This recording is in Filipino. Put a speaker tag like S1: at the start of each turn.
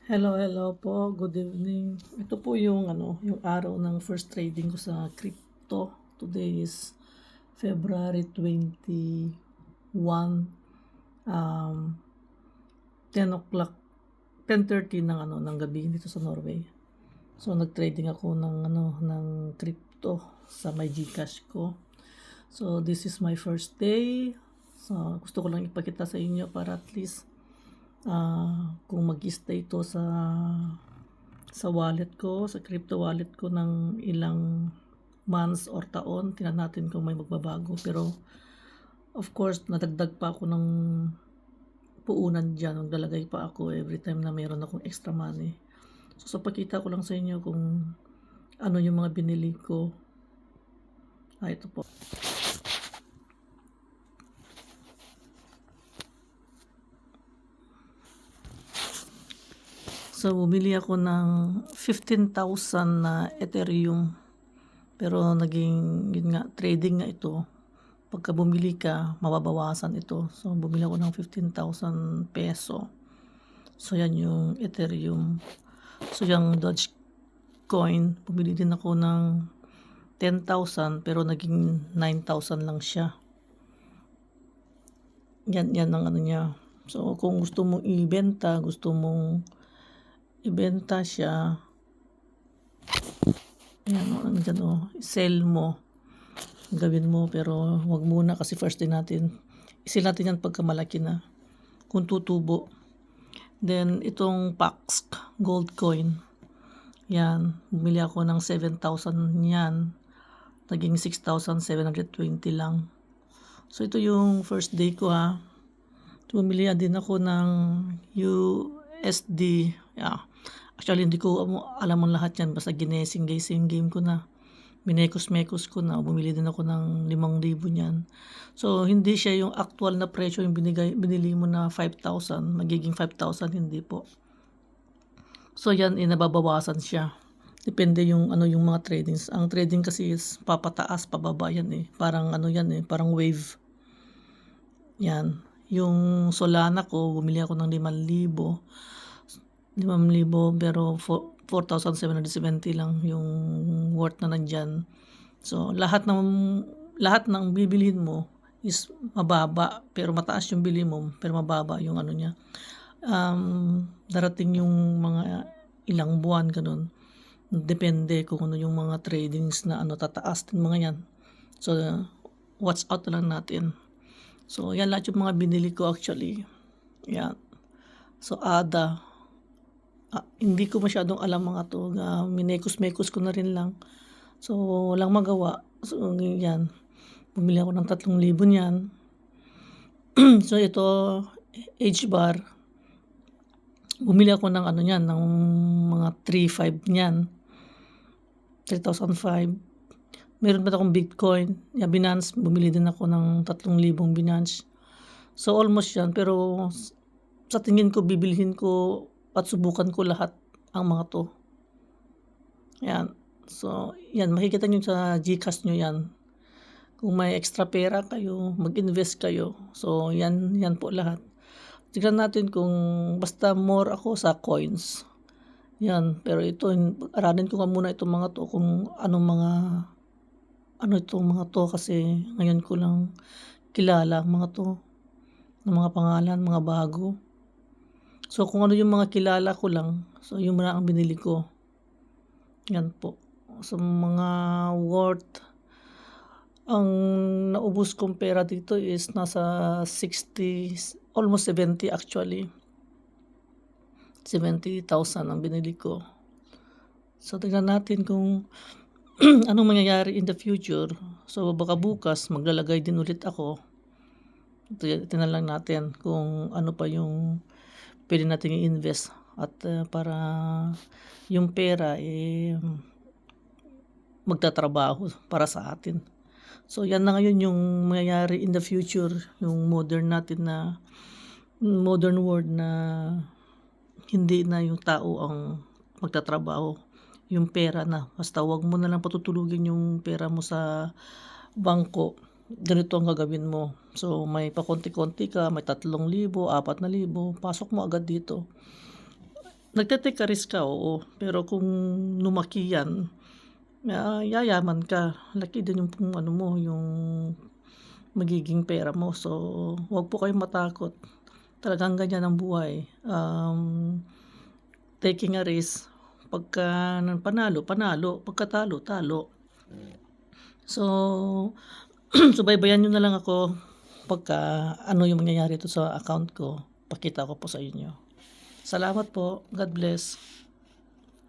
S1: Hello po. Good evening. Ito po yung yung araw ng first trading ko sa crypto. Today is February 21, um, 10 o'clock, 10:30 ng gabi dito sa Norway. So nag-trading ako ng crypto sa my GCash ko. So this is my first day. So gusto ko lang ipakita sa inyo para at least kung mag-stay ito sa wallet ko, sa crypto wallet ko ng ilang months or taon, tingnan natin kung may magbabago. Pero of course, nadagdag pa ako ng puunan dyan. Maglalagay pa ako every time na mayroon akong extra money. So pakita ko lang sa inyo kung ano yung mga binili ko. Ito po. So bumili ako ng 15,000 na Ethereum. Pero naging, yun nga, trading nga ito. Pagka bumili ka, mababawasan ito. So bumili ako ng 15,000 peso. So yan yung Ethereum. So yung Dogecoin, bumili din ako ng 10,000 pero naging 9,000 lang siya. Yan ang ano niya. So kung gusto mong ibenta siya, ayan sell mo, gawin mo, pero wag muna kasi first day natin. Isil natin yan pagka malaki na, kung tutubo. Then itong Pax gold coin, yan, bumili ako ng 7,000 yan, naging 6,720 lang. So ito yung first day ko ha. Bumili din ako ng USD. Actually hindi ko alam ang lahat yan, basta ginesing game ko na. Minekos-mekos ko na, bumili din ako ng 5,000 niyan. So hindi siya yung actual na presyo yung binili mo na 5,000, magiging 5,000, hindi po. So yan, nababawasan siya. Depende yung yung mga tradings. Ang trading kasi is papataas, pababa yan Parang parang wave. Yan. Yung Solana ko, bumili ako ng 5,000. 5,000 pero 4,770 lang yung worth na nandyan. So lahat ng bibilhin mo is mababa, pero mataas yung bili mo, pero mababa yung niya. Darating yung mga ilang buwan ganun. Depende kung ano yung mga tradings na tataas din mga yan. So watch out lang natin. So yan lahat yung mga binili ko actually. Yan. So ADA, hindi ko masyadong alam mga to. Minekos-mekos ko na rin lang. So walang magawa. So yan. Bumili ako ng 3,000 niyan. So ito, H-bar. Bumili ako ng niyan, ng mga 3,500 niyan. 3,005. Meron pa akong Bitcoin. Binance, bumili din ako ng 3,000 Binance. So almost yan. Pero sa tingin ko, bibilhin ko at subukan ko lahat ang mga to. Yan. So yan, makikita nyo sa GCash nyo yan. Kung may extra pera kayo, mag-invest kayo. So yan po lahat. Tignan natin kung basta more ako sa coins. Yan, pero ito, aralin ko muna itong mga to kung itong mga to kasi ngayon ko lang kilala mga to, ng mga pangalan, mga bago. So kung ano yung mga kilala ko lang, so yung muna ang binili ko. Yan po. So mga worth, ang naubos kong pera dito is nasa 60, almost 70 actually. 70,000 ang binili ko. So tingnan natin kung anong mangyayari in the future. So baka bukas maglalagay din ulit ako. Tingnan lang natin kung ano pa yung pwede natin i-invest at para yung pera magtatrabaho para sa atin. So yan na ngayon yung mangyayari in the future, yung modern world na hindi na yung tao ang magtatrabaho, yung pera na. Basta wag mo na lang patutulugin yung pera mo sa bangko. Ganito ang gagawin mo. So may pakonti-konti ka, may 3,000, 4,000, pasok mo agad dito. Nagte-take a risk ka, oo. Pero kung lumaki yan, yayaman ka. Laki din yung ano mo, yung magiging pera mo. So, wag po kayong matakot. Talagang ganyan ang buhay. Taking a risk, pagka panalo, panalo. Pagka talo, talo. So, subaybayan niyo na lang ako pagka ano yung mangyayari dito sa account ko. Pakita ko po sa inyo. Salamat po. God bless.